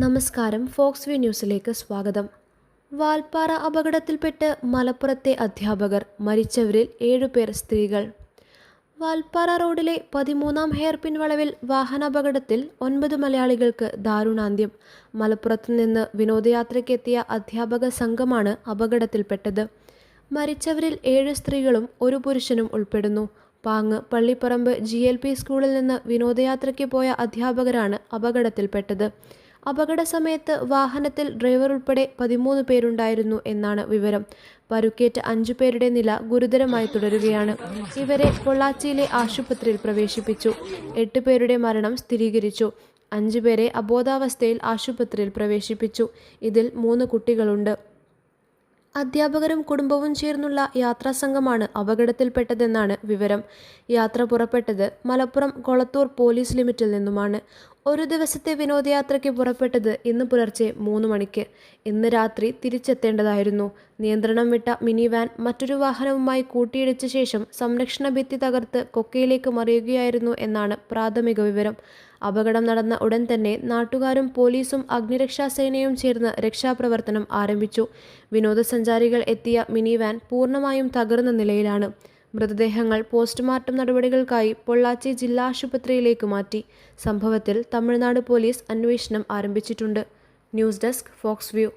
നമസ്കാരം. Fox view ന്യൂസിലേക്ക് സ്വാഗതം. വാൽപ്പാറ അപകടത്തിൽപ്പെട്ട് മലപ്പുറത്തെ അധ്യാപകർ, മരിച്ചവരിൽ 7 പേർ സ്ത്രീകൾ. വാൽപ്പാറ റോഡിലെ 13-ാം ഹെയർപിൻ വളവിൽ വാഹനാപകടത്തിൽ 9 മലയാളികൾക്ക് ദാരുണാന്ത്യം. മലപ്പുറത്തു നിന്ന് വിനോദയാത്രയ്ക്കെത്തിയ അധ്യാപക സംഘമാണ് അപകടത്തിൽപ്പെട്ടത്. മരിച്ചവരിൽ 7 സ്ത്രീകളും 1 പുരുഷനും ഉൾപ്പെടുന്നു. പാങ്ങ് പള്ളിപ്പറമ്പ് GLP സ്കൂളിൽ നിന്ന് വിനോദയാത്രയ്ക്ക് പോയ അധ്യാപകരാണ് അപകടത്തിൽപ്പെട്ടത്. അപകട സമയത്ത് വാഹനത്തിൽ ഡ്രൈവർ ഉൾപ്പെടെ 13 പേരുണ്ടായിരുന്നു എന്നാണ് വിവരം. പരുക്കേറ്റ 5 പേരുടെ നില ഗുരുതരമായി തുടരുകയാണ്. ഇവരെ പൊള്ളാച്ചിയിലെ ആശുപത്രിയിൽ പ്രവേശിപ്പിച്ചു. 8 പേരുടെ മരണം സ്ഥിരീകരിച്ചു. 5 പേരെ അബോധാവസ്ഥയിൽ ആശുപത്രിയിൽ പ്രവേശിപ്പിച്ചു. ഇതിൽ 3 കുട്ടികളുണ്ട്. അധ്യാപകരും കുടുംബവും ചേർന്നുള്ള യാത്രാസംഘമാണ് അപകടത്തിൽപ്പെട്ടതെന്നാണ് വിവരം. യാത്ര പുറപ്പെട്ടത് മലപ്പുറം കൊളത്തൂർ പോലീസ് ലിമിറ്റിൽ നിന്നുമാണ്. ഒരു ദിവസത്തെ വിനോദയാത്രയ്ക്ക് പുറപ്പെട്ടത് ഇന്ന് പുലർച്ചെ 3 മണിക്ക്. ഇന്ന് രാത്രി തിരിച്ചെത്തേണ്ടതായിരുന്നു. നിയന്ത്രണം വിട്ട മിനി വാൻ മറ്റൊരു വാഹനവുമായി കൂട്ടിയിടിച്ച ശേഷം സംരക്ഷണ ഭിത്തി തകർത്ത് കൊക്കയിലേക്ക് മറിയുകയായിരുന്നു എന്നാണ് പ്രാഥമിക വിവരം. അപകടം നടന്ന ഉടൻ തന്നെ നാട്ടുകാരും പോലീസും അഗ്നിരക്ഷാസേനയും ചേർന്ന് രക്ഷാപ്രവർത്തനം ആരംഭിച്ചു. വിനോദസഞ്ചാരികൾ എത്തിയ മിനി വാൻ പൂർണ്ണമായും തകർന്ന നിലയിലാണ്. മൃതദേഹങ്ങൾ പോസ്റ്റ്മോർട്ടം നടപടികൾക്കായി പൊള്ളാച്ചി ജില്ലാ ആശുപത്രിയിലേക്ക് മാറ്റി. സംഭവത്തിൽ തമിഴ്നാട് പോലീസ് അന്വേഷണം ആരംഭിച്ചിട്ടുണ്ട്. ന്യൂസ് ഡെസ്ക്, ഫോക്സ് വ്യൂ.